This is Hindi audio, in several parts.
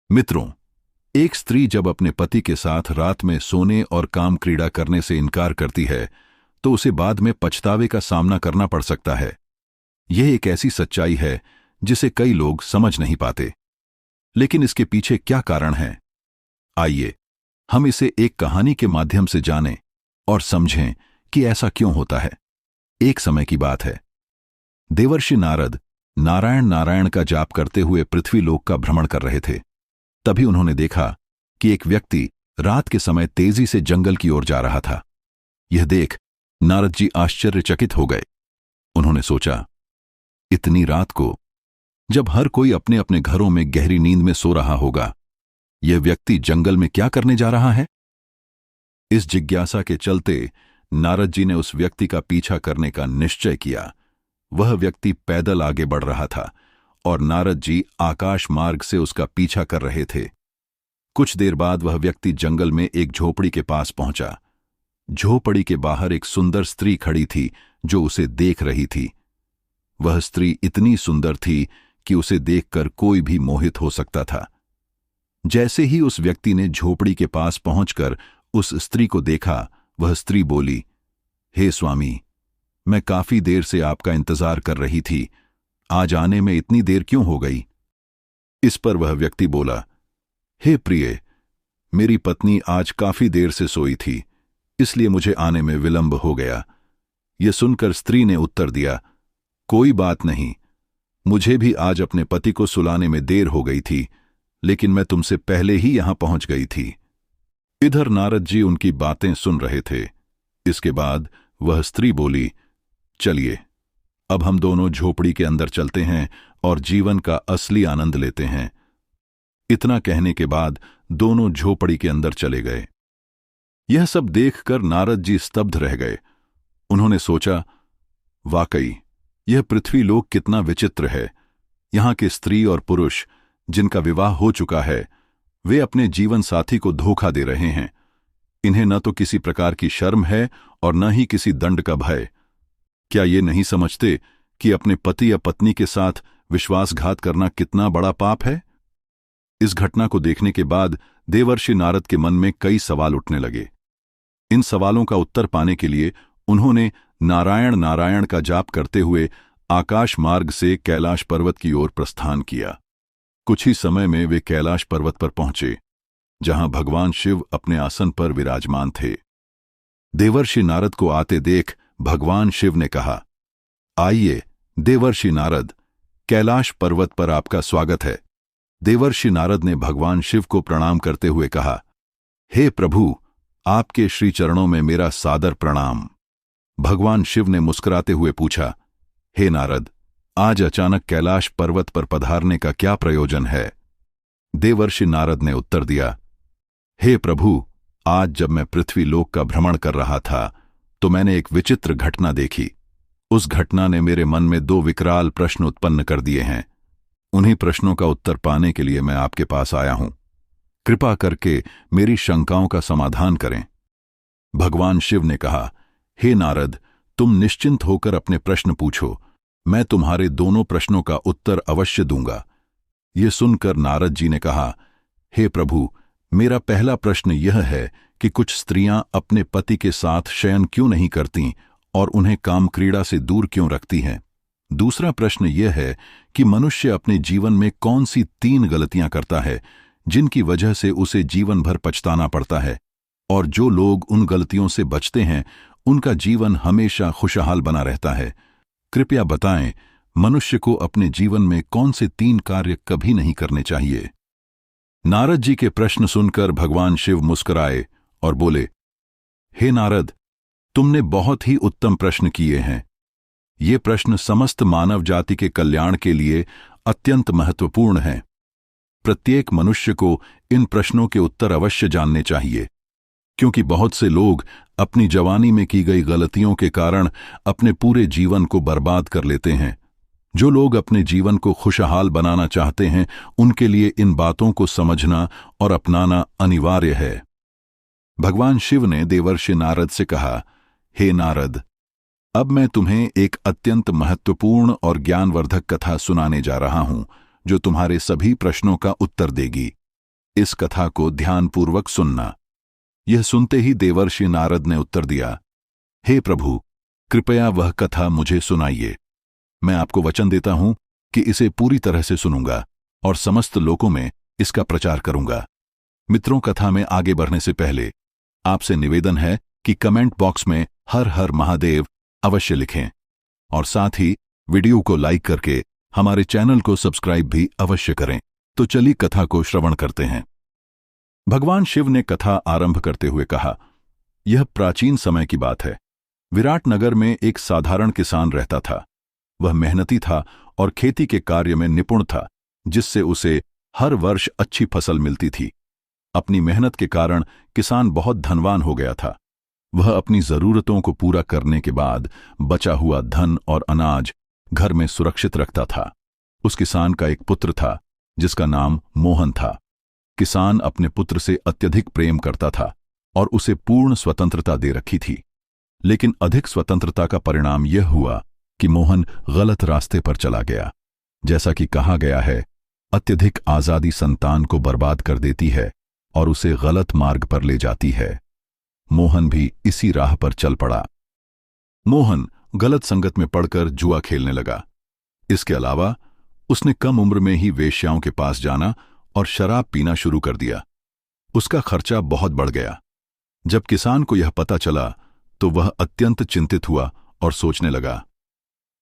मित्रों, एक स्त्री जब अपने पति के साथ रात में सोने और काम क्रीड़ा करने से इनकार करती है तो उसे बाद में पछतावे का सामना करना पड़ सकता है। यह एक ऐसी सच्चाई है जिसे कई लोग समझ नहीं पाते। लेकिन इसके पीछे क्या कारण है? आइए हम इसे एक कहानी के माध्यम से जानें और समझें कि ऐसा क्यों होता है। एक समय की बात है। देवर्षि नारद नारायण नारायण का जाप करते हुए पृथ्वी लोक का भ्रमण कर रहे थे। तभी उन्होंने देखा कि एक व्यक्ति रात के समय तेजी से जंगल की ओर जा रहा था। यह देख नारद जी आश्चर्यचकित हो गए। उन्होंने सोचा, इतनी रात को, जब हर कोई अपने अपने घरों में गहरी नींद में सो रहा होगा, यह व्यक्ति जंगल में क्या करने जा रहा है? इस जिज्ञासा के चलते नारद जी ने उस व्यक्ति का पीछा करने का निश्चय किया। वह व्यक्ति पैदल आगे बढ़ रहा था और नारद जी आकाश मार्ग से उसका पीछा कर रहे थे। कुछ देर बाद वह व्यक्ति जंगल में एक झोपड़ी के पास पहुंचा। झोपड़ी के बाहर एक सुंदर स्त्री खड़ी थी जो उसे देख रही थी। वह स्त्री इतनी सुंदर थी कि उसे देखकर कोई भी मोहित हो सकता था। जैसे ही उस व्यक्ति ने झोपड़ी के पास पहुंचकर उस स्त्री को देखा, वह स्त्री बोली, हे स्वामी, मैं काफी देर से आपका इंतजार कर रही थी। आज आने में इतनी देर क्यों हो गई? इस पर वह व्यक्ति बोला, हे प्रिय, मेरी पत्नी आज काफी देर से सोई थी, इसलिए मुझे आने में विलंब हो गया। यह सुनकर स्त्री ने उत्तर दिया, कोई बात नहीं, मुझे भी आज अपने पति को सुलाने में देर हो गई थी, लेकिन मैं तुमसे पहले ही यहां पहुंच गई थी। इधर नारद जी उनकी बातें सुन रहे थे। इसके बाद वह स्त्री बोली, चलिए अब हम दोनों झोपड़ी के अंदर चलते हैं और जीवन का असली आनंद लेते हैं। इतना कहने के बाद दोनों झोपड़ी के अंदर चले गए। यह सब देखकर नारद जी स्तब्ध रह गए। उन्होंने सोचा, वाकई यह पृथ्वी लोक कितना विचित्र है। यहां के स्त्री और पुरुष जिनका विवाह हो चुका है, वे अपने जीवन साथी को धोखा दे रहे हैं। इन्हें न तो किसी प्रकार की शर्म है और न ही किसी दंड का भय। क्या ये नहीं समझते कि अपने पति या पत्नी के साथ विश्वासघात करना कितना बड़ा पाप है? इस घटना को देखने के बाद देवर्षि नारद के मन में कई सवाल उठने लगे। इन सवालों का उत्तर पाने के लिए उन्होंने नारायण नारायण का जाप करते हुए आकाश मार्ग से कैलाश पर्वत की ओर प्रस्थान किया। कुछ ही समय में वे कैलाश पर्वत पर पहुंचे, जहां भगवान शिव अपने आसन पर विराजमान थे। देवर्षि नारद को आते देख भगवान शिव ने कहा, आइए देवर्षि नारद, कैलाश पर्वत पर आपका स्वागत है। देवर्षि नारद ने भगवान शिव को प्रणाम करते हुए कहा, हे प्रभु, आपके श्री चरणों में मेरा सादर प्रणाम। भगवान शिव ने मुस्कुराते हुए पूछा, हे नारद, आज अचानक कैलाश पर्वत पर पधारने का क्या प्रयोजन है? देवर्षि नारद ने उत्तर दिया, हे प्रभु, आज जब मैं पृथ्वी लोक का भ्रमण कर रहा था तो मैंने एक विचित्र घटना देखी। उस घटना ने मेरे मन में दो विकराल प्रश्न उत्पन्न कर दिए हैं। उन्हीं प्रश्नों का उत्तर पाने के लिए मैं आपके पास आया हूं। कृपा करके मेरी शंकाओं का समाधान करें। भगवान शिव ने कहा, हे नारद, तुम निश्चिंत होकर अपने प्रश्न पूछो। मैं तुम्हारे दोनों प्रश्नों का उत्तर अवश्य दूंगा। ये सुनकर नारद जी ने कहा, हे प्रभु, मेरा पहला प्रश्न यह है कि कुछ स्त्रियां अपने पति के साथ शयन क्यों नहीं करती और उन्हें काम क्रीड़ा से दूर क्यों रखती हैं? दूसरा प्रश्न यह है कि मनुष्य अपने जीवन में कौन सी 3 गलतियां करता है जिनकी वजह से उसे जीवन भर पछताना पड़ता है, और जो लोग उन गलतियों से बचते हैं उनका जीवन हमेशा खुशहाल बना रहता है। कृपया बताएं, मनुष्य को अपने जीवन में कौन से 3 कार्य कभी नहीं करने चाहिए? नारद जी के प्रश्न सुनकर भगवान शिव मुस्कुराए और बोले, हे नारद, तुमने बहुत ही उत्तम प्रश्न किए हैं। ये प्रश्न समस्त मानव जाति के कल्याण के लिए अत्यंत महत्वपूर्ण हैं। प्रत्येक मनुष्य को इन प्रश्नों के उत्तर अवश्य जानने चाहिए, क्योंकि बहुत से लोग अपनी जवानी में की गई गलतियों के कारण अपने पूरे जीवन को बर्बाद कर लेते हैं। जो लोग अपने जीवन को खुशहाल बनाना चाहते हैं, उनके लिए इन बातों को समझना और अपनाना अनिवार्य है। भगवान शिव ने देवर्षि नारद से कहा, हे नारद, अब मैं तुम्हें एक अत्यंत महत्वपूर्ण और ज्ञानवर्धक कथा सुनाने जा रहा हूं, जो तुम्हारे सभी प्रश्नों का उत्तर देगी। इस कथा को ध्यानपूर्वक सुनना। यह सुनते ही देवर्षि नारद ने उत्तर दिया, हे प्रभु, कृपया वह कथा मुझे सुनाइए। मैं आपको वचन देता हूं कि इसे पूरी तरह से सुनूंगा और समस्त लोकों में इसका प्रचार करूंगा। मित्रों, कथा में आगे बढ़ने से पहले आपसे निवेदन है कि कमेंट बॉक्स में हर हर महादेव अवश्य लिखें और साथ ही वीडियो को लाइक करके हमारे चैनल को सब्सक्राइब भी अवश्य करें। तो चलिए कथा को श्रवण करते हैं। भगवान शिव ने कथा आरंभ करते हुए कहा, यह प्राचीन समय की बात है। विराट नगर में एक साधारण किसान रहता था। वह मेहनती था और खेती के कार्य में निपुण था, जिससे उसे हर वर्ष अच्छी फसल मिलती थी। अपनी मेहनत के कारण किसान बहुत धनवान हो गया था। वह अपनी जरूरतों को पूरा करने के बाद बचा हुआ धन और अनाज घर में सुरक्षित रखता था। उस किसान का एक पुत्र था जिसका नाम मोहन था। किसान अपने पुत्र से अत्यधिक प्रेम करता था और उसे पूर्ण स्वतंत्रता दे रखी थी। लेकिन अधिक स्वतंत्रता का परिणाम यह हुआ कि मोहन गलत रास्ते पर चला गया। जैसा कि कहा गया है, अत्यधिक आजादी संतान को बर्बाद कर देती है और उसे गलत मार्ग पर ले जाती है। मोहन भी इसी राह पर चल पड़ा। मोहन गलत संगत में पड़कर जुआ खेलने लगा। इसके अलावा उसने कम उम्र में ही वेश्याओं के पास जाना और शराब पीना शुरू कर दिया। उसका खर्चा बहुत बढ़ गया। जब किसान को यह पता चला तो वह अत्यंत चिंतित हुआ और सोचने लगा,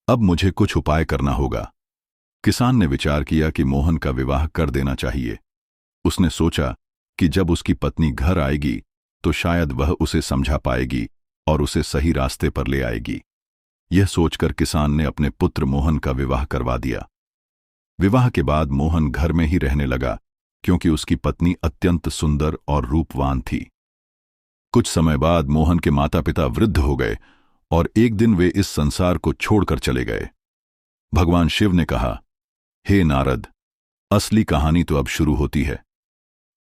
अब मुझे कुछ उपाय करना होगा। किसान ने विचार किया कि मोहन का विवाह कर देना चाहिए। उसने सोचा कि जब उसकी पत्नी घर आएगी तो शायद वह उसे समझा पाएगी और उसे सही रास्ते पर ले आएगी। यह सोचकर किसान ने अपने पुत्र मोहन का विवाह करवा दिया। विवाह के बाद मोहन घर में ही रहने लगा, क्योंकि उसकी पत्नी अत्यंत सुंदर और रूपवान थी। कुछ समय बाद मोहन के माता पिता वृद्ध हो गए और एक दिन वे इस संसार को छोड़कर चले गए। भगवान शिव ने कहा, हे नारद, असली कहानी तो अब शुरू होती है।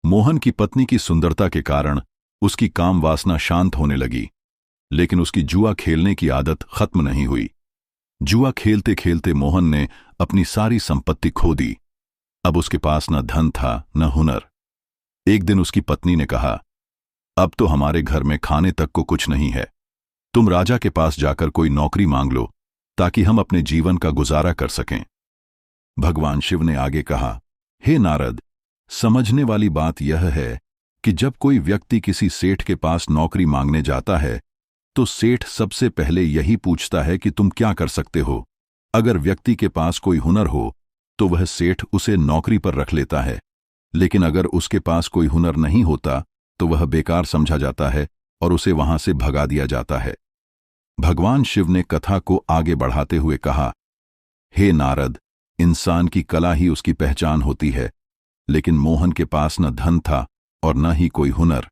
मोहन की पत्नी की सुंदरता के कारण उसकी काम वासना शांत होने लगी, लेकिन उसकी जुआ खेलने की आदत खत्म नहीं हुई। जुआ खेलते खेलते मोहन ने अपनी सारी संपत्ति खो दी। अब उसके पास न धन था न हुनर। एक दिन उसकी पत्नी ने कहा, अब तो हमारे घर में खाने तक को कुछ नहीं है। तुम राजा के पास जाकर कोई नौकरी मांग लो ताकि हम अपने जीवन का गुजारा कर सकें। भगवान शिव ने आगे कहा, हे नारद, समझने वाली बात यह है कि जब कोई व्यक्ति किसी सेठ के पास नौकरी मांगने जाता है तो सेठ सबसे पहले यही पूछता है कि तुम क्या कर सकते हो। अगर व्यक्ति के पास कोई हुनर हो तो वह सेठ उसे नौकरी पर रख लेता है, लेकिन अगर उसके पास कोई हुनर नहीं होता तो वह बेकार समझा जाता है और उसे वहां से भगा दिया जाता है। भगवान शिव ने कथा को आगे बढ़ाते हुए कहा, हे नारद, इंसान की कला ही उसकी पहचान होती है, लेकिन मोहन के पास न धन था और न ही कोई हुनर।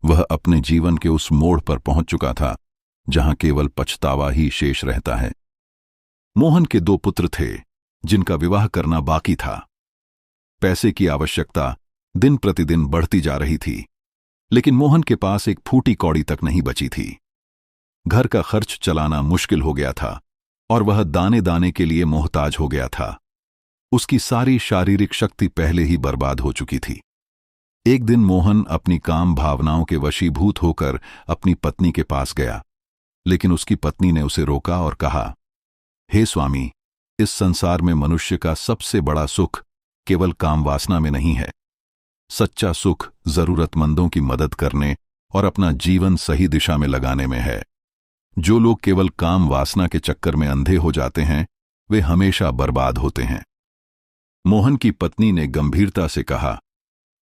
वह अपने जीवन के उस मोड़ पर पहुंच चुका था जहां केवल पछतावा ही शेष रहता है। मोहन के 2 पुत्र थे जिनका विवाह करना बाकी था। पैसे की आवश्यकता दिन प्रतिदिन बढ़ती जा रही थी, लेकिन मोहन के पास एक फूटी कौड़ी तक नहीं बची थी। घर का खर्च चलाना मुश्किल हो गया था और वह दाने दाने के लिए मोहताज हो गया था। उसकी सारी शारीरिक शक्ति पहले ही बर्बाद हो चुकी थी। एक दिन मोहन अपनी काम भावनाओं के वशीभूत होकर अपनी पत्नी के पास गया, लेकिन उसकी पत्नी ने उसे रोका और कहा, हे स्वामी, इस संसार में मनुष्य का सबसे बड़ा सुख केवल काम वासना में नहीं है। सच्चा सुख जरूरतमंदों की मदद करने और अपना जीवन सही दिशा में लगाने में है। जो लोग केवल काम वासना के चक्कर में अंधे हो जाते हैं, वे हमेशा बर्बाद होते हैं। मोहन की पत्नी ने गंभीरता से कहा,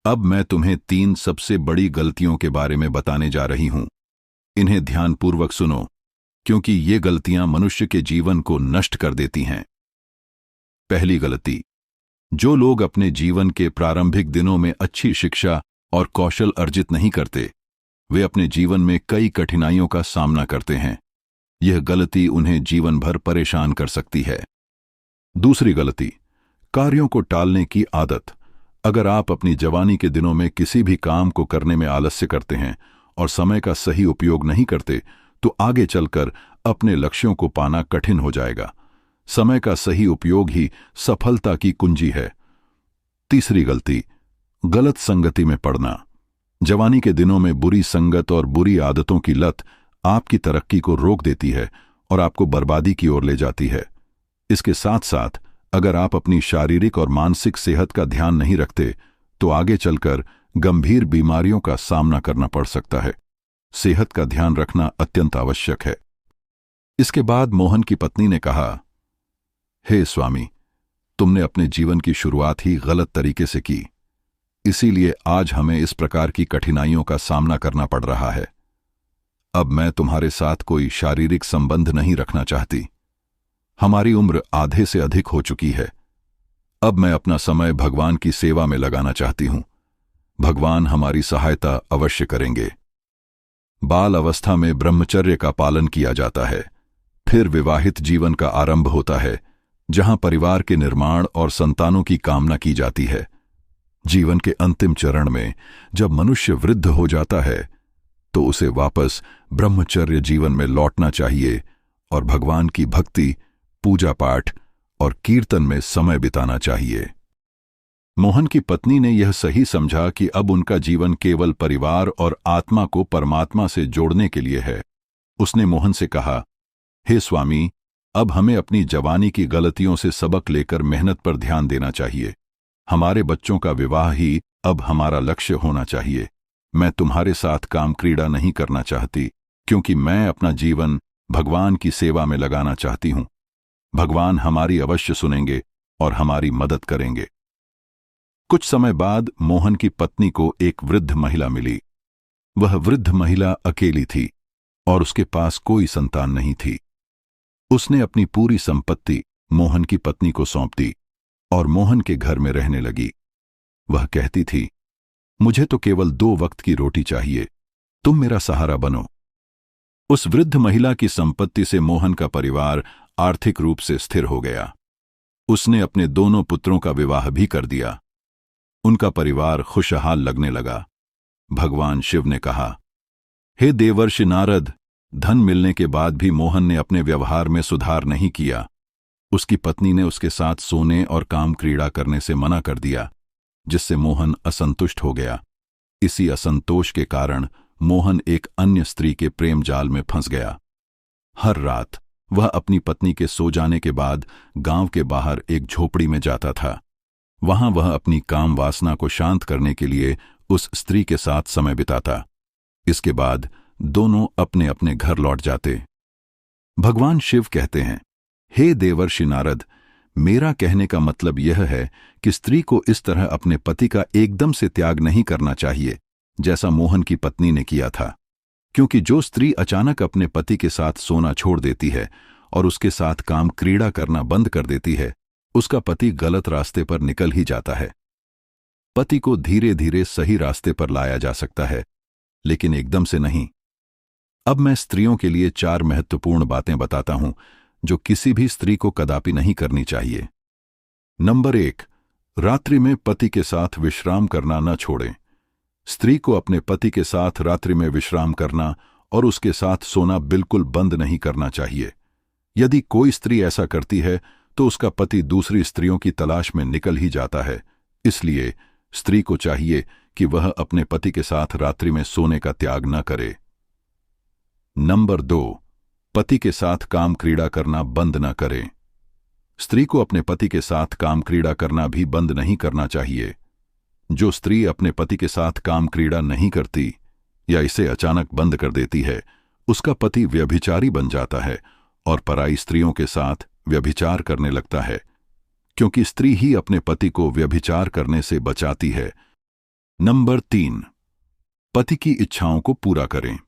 अब मैं तुम्हें 3 सबसे बड़ी गलतियों के बारे में बताने जा रही हूं। इन्हें ध्यानपूर्वक सुनो, क्योंकि ये गलतियां मनुष्य के जीवन को नष्ट कर देती हैं। पहली गलती, जो लोग अपने जीवन के प्रारंभिक दिनों में अच्छी शिक्षा और कौशल अर्जित नहीं करते, वे अपने जीवन में कई कठिनाइयों का सामना करते हैं। यह गलती उन्हें जीवन भर परेशान कर सकती है। दूसरी गलती, कार्यों को टालने की आदत। अगर आप अपनी जवानी के दिनों में किसी भी काम को करने में आलस्य करते हैं और समय का सही उपयोग नहीं करते, तो आगे चलकर अपने लक्ष्यों को पाना कठिन हो जाएगा। समय का सही उपयोग ही सफलता की कुंजी है। तीसरी गलती, गलत संगति में पड़ना। जवानी के दिनों में बुरी संगत और बुरी आदतों की लत आपकी तरक्की को रोक देती है और आपको बर्बादी की ओर ले जाती है। इसके साथ साथ अगर आप अपनी शारीरिक और मानसिक सेहत का ध्यान नहीं रखते तो आगे चलकर गंभीर बीमारियों का सामना करना पड़ सकता है। सेहत का ध्यान रखना अत्यंत आवश्यक है। इसके बाद मोहन की पत्नी ने कहा, हे स्वामी, तुमने अपने जीवन की शुरुआत ही गलत तरीके से की, इसीलिए आज हमें इस प्रकार की कठिनाइयों का सामना करना पड़ रहा है। अब मैं तुम्हारे साथ कोई शारीरिक संबंध नहीं रखना चाहती। हमारी उम्र आधे से अधिक हो चुकी है। अब मैं अपना समय भगवान की सेवा में लगाना चाहती हूं। भगवान हमारी सहायता अवश्य करेंगे। बाल अवस्था में ब्रह्मचर्य का पालन किया जाता है, फिर विवाहित जीवन का आरंभ होता है, जहां परिवार के निर्माण और संतानों की कामना की जाती है। जीवन के अंतिम चरण में जब मनुष्य वृद्ध हो जाता है तो उसे वापस ब्रह्मचर्य जीवन में लौटना चाहिए और भगवान की भक्ति, पूजा पाठ और कीर्तन में समय बिताना चाहिए। मोहन की पत्नी ने यह सही समझा कि अब उनका जीवन केवल परिवार और आत्मा को परमात्मा से जोड़ने के लिए है। उसने मोहन से कहा, हे स्वामी, अब हमें अपनी जवानी की गलतियों से सबक लेकर मेहनत पर ध्यान देना चाहिए। हमारे बच्चों का विवाह ही अब हमारा लक्ष्य होना चाहिए। मैं तुम्हारे साथ काम क्रीड़ा नहीं करना चाहती, क्योंकि मैं अपना जीवन भगवान की सेवा में लगाना चाहती हूं। भगवान हमारी अवश्य सुनेंगे और हमारी मदद करेंगे। कुछ समय बाद मोहन की पत्नी को एक वृद्ध महिला मिली। वह वृद्ध महिला अकेली थी और उसके पास कोई संतान नहीं थी। उसने अपनी पूरी संपत्ति मोहन की पत्नी को सौंप दी और मोहन के घर में रहने लगी। वह कहती थी, मुझे तो केवल 2 वक्त की रोटी चाहिए, तुम मेरा सहारा बनो। उस वृद्ध महिला की संपत्ति से मोहन का परिवार आर्थिक रूप से स्थिर हो गया। उसने अपने दोनों पुत्रों का विवाह भी कर दिया। उनका परिवार खुशहाल लगने लगा। भगवान शिव ने कहा, हे देवर्षि नारद, धन मिलने के बाद भी मोहन ने अपने व्यवहार में सुधार नहीं किया। उसकी पत्नी ने उसके साथ सोने और काम क्रीड़ा करने से मना कर दिया, जिससे मोहन असंतुष्ट हो गया। इसी असंतोष के कारण मोहन एक अन्य स्त्री के प्रेम जाल में फंस गया। हर रात वह अपनी पत्नी के सो जाने के बाद गांव के बाहर एक झोपड़ी में जाता था। वहां वह अपनी काम वासना को शांत करने के लिए उस स्त्री के साथ समय बिताता। इसके बाद दोनों अपने अपने घर लौट जाते। भगवान शिव कहते हैं, हे देवर्षि नारद, मेरा कहने का मतलब यह है कि स्त्री को इस तरह अपने पति का एकदम से त्याग नहीं करना चाहिए, जैसा मोहन की पत्नी ने किया था। क्योंकि जो स्त्री अचानक अपने पति के साथ सोना छोड़ देती है और उसके साथ काम क्रीड़ा करना बंद कर देती है, उसका पति गलत रास्ते पर निकल ही जाता है। पति को धीरे धीरे सही रास्ते पर लाया जा सकता है, लेकिन एकदम से नहीं। अब मैं स्त्रियों के लिए 4 महत्वपूर्ण बातें बताता हूं जो किसी भी स्त्री को कदापि नहीं करनी चाहिए। नंबर 1, रात्रि में पति के साथ विश्राम करना न छोड़ें। स्त्री को अपने पति के साथ रात्रि में विश्राम करना और उसके साथ सोना बिल्कुल बंद नहीं करना चाहिए। यदि कोई स्त्री ऐसा करती है तो उसका पति दूसरी स्त्रियों की तलाश में निकल ही जाता है। इसलिए स्त्री को चाहिए कि वह अपने पति के साथ रात्रि में सोने का त्याग न करे। नंबर 2, पति के साथ काम क्रीड़ा करना बंद न करें। स्त्री को अपने पति के साथ काम क्रीड़ा करना भी बंद नहीं करना चाहिए। जो स्त्री अपने पति के साथ काम क्रीड़ा नहीं करती या इसे अचानक बंद कर देती है, उसका पति व्यभिचारी बन जाता है और पराई स्त्रियों के साथ व्यभिचार करने लगता है, क्योंकि स्त्री ही अपने पति को व्यभिचार करने से बचाती है। नंबर 3, पति की इच्छाओं को पूरा करें।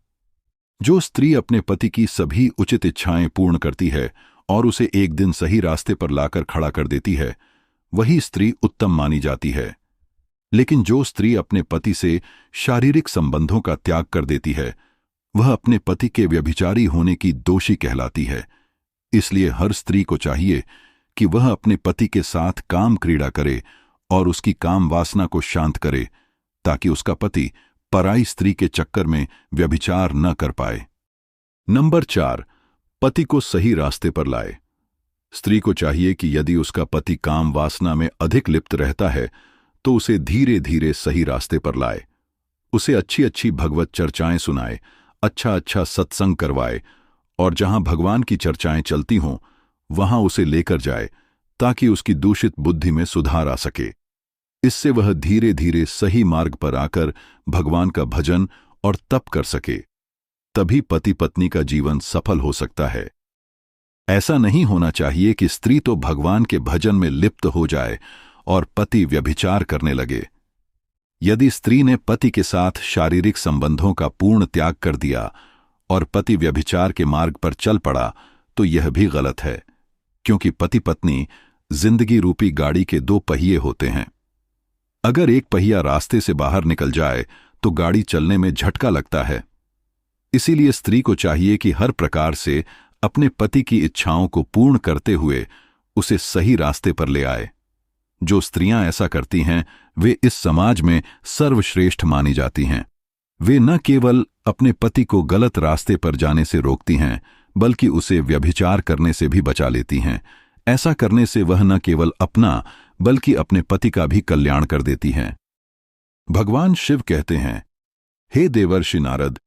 जो स्त्री अपने पति की सभी उचित इच्छाएं पूर्ण करती है और उसे एक दिन सही रास्ते पर लाकर खड़ा कर देती है, वही स्त्री उत्तम मानी जाती है। लेकिन जो स्त्री अपने पति से शारीरिक संबंधों का त्याग कर देती है, वह अपने पति के व्यभिचारी होने की दोषी कहलाती है। इसलिए हर स्त्री को चाहिए कि वह अपने पति के साथ काम क्रीड़ा करे और उसकी काम वासना को शांत करे, ताकि उसका पति पराई स्त्री के चक्कर में व्यभिचार न कर पाए। नंबर 4, पति को सही रास्ते पर लाए। स्त्री को चाहिए कि यदि उसका पति काम वासना में अधिक लिप्त रहता है तो उसे धीरे धीरे सही रास्ते पर लाए, उसे अच्छी अच्छी भगवत चर्चाएं सुनाए, अच्छा अच्छा सत्संग करवाए और जहां भगवान की चर्चाएं चलती हों वहां उसे लेकर जाए ताकि उसकी दूषित बुद्धि में सुधार आ सके। इससे वह धीरे धीरे सही मार्ग पर आकर भगवान का भजन और तप कर सके। तभी पति पत्नी का जीवन सफल हो सकता है। ऐसा नहीं होना चाहिए कि स्त्री तो भगवान के भजन में लिप्त हो जाए और पति व्यभिचार करने लगे। यदि स्त्री ने पति के साथ शारीरिक संबंधों का पूर्ण त्याग कर दिया और पति व्यभिचार के मार्ग पर चल पड़ा तो यह भी गलत है, क्योंकि पति पत्नी जिंदगी रूपी गाड़ी के दो पहिए होते हैं। अगर एक पहिया रास्ते से बाहर निकल जाए तो गाड़ी चलने में झटका लगता है। इसीलिए स्त्री को चाहिए कि हर प्रकार से अपने पति की इच्छाओं को पूर्ण करते हुए उसे सही रास्ते पर ले आए। जो स्त्रियां ऐसा करती हैं वे इस समाज में सर्वश्रेष्ठ मानी जाती हैं। वे न केवल अपने पति को गलत रास्ते पर जाने से रोकती हैं बल्कि उसे व्यभिचार करने से भी बचा लेती हैं। ऐसा करने से वह न केवल अपना बल्कि अपने पति का भी कल्याण कर देती हैं। भगवान शिव कहते हैं, हे देवर्षि नारद,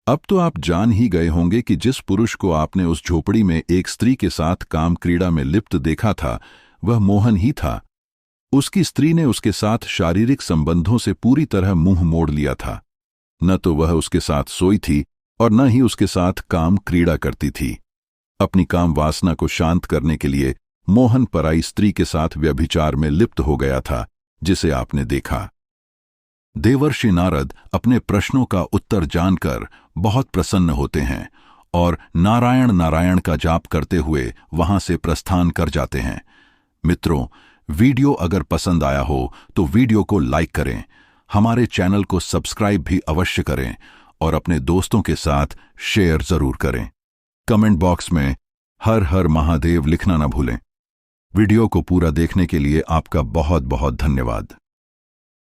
अब तो आप जान ही गए होंगे कि जिस पुरुष को आपने उस झोपड़ी में एक स्त्री के साथ काम क्रीड़ा में लिप्त देखा था वह मोहन ही था। उसकी स्त्री ने उसके साथ शारीरिक संबंधों से पूरी तरह मुंह मोड़ लिया था। न तो वह उसके साथ सोई थी और न ही उसके साथ काम क्रीड़ा करती थी। अपनी काम वासना को शांत करने के लिए मोहन पराई स्त्री के साथ व्यभिचार में लिप्त हो गया था, जिसे आपने देखा। देवर्षि नारद अपने प्रश्नों का उत्तर जानकर बहुत प्रसन्न होते हैं और नारायण नारायण का जाप करते हुए वहां से प्रस्थान कर जाते हैं। मित्रों, वीडियो अगर पसंद आया हो तो वीडियो को लाइक करें, हमारे चैनल को सब्सक्राइब भी अवश्य करें और अपने दोस्तों के साथ शेयर जरूर करें। कमेंट बॉक्स में हर हर महादेव लिखना न भूलें। वीडियो को पूरा देखने के लिए आपका बहुत बहुत धन्यवाद।